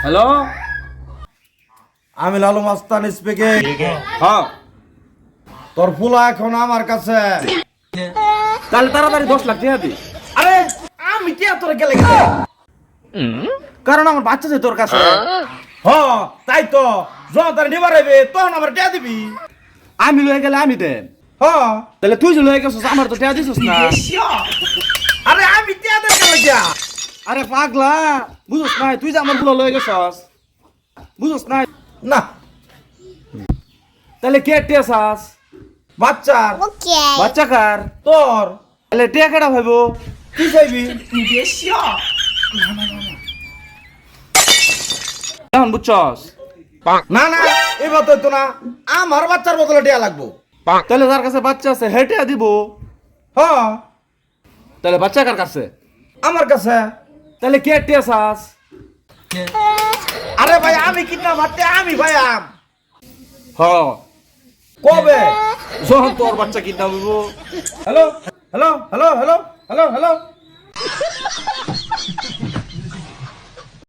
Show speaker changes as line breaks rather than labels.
Hello,
আমি লালু মাস্তান speaking.
হ্যাঁ
তোর ফুলা এখন আমার কাছে।
তাহলে তাড়াতাড়ি 10 লাখ টাকা দি।
আরে আমি কি তোর গেলে গেলে
কারণ আমার বাচ্চা আছে তোর কাছে।
হ তাই তো যখন তার নিবার আইবে তখন আমার টিয়া দিবি।
আমি লয়ে গেলে আমি দেন।
হ
তাহলে তুই যে লয়ে গেছিস আমার তো টাকা দিছিস না।
আরে আমি টিয়া দেন গেলে গিয়া।
আরে পাগলা, বুঝছ না তুই যে আমার গুলো লয়ে গেছস, বুঝছ না?
না
তাহলে কে টিয়া চাস?
বাচ্চার
বাচ্চা কার?
তোর
তাহলে টিয়া কেডা ভাইব?
কি চাইবি?
এখন বুঝছস?
না না এবার তো না, আমার বাচ্চার বদলে টিয়া লাগবো।
তাহলে যার কাছে বাচ্চা আছে হে টিয়া দিব।
হ
তাহলে বাচ্চা কার কাছে?
আমার কাছে।
তাহলে কে টিয়া চাস?
আরে ভাই আমি কিনা ভাতে আমি ভাই আম
হ,
কবে?
যখন তোর বাচ্চা কিনা হইব।
Hello hello hello hello hello hello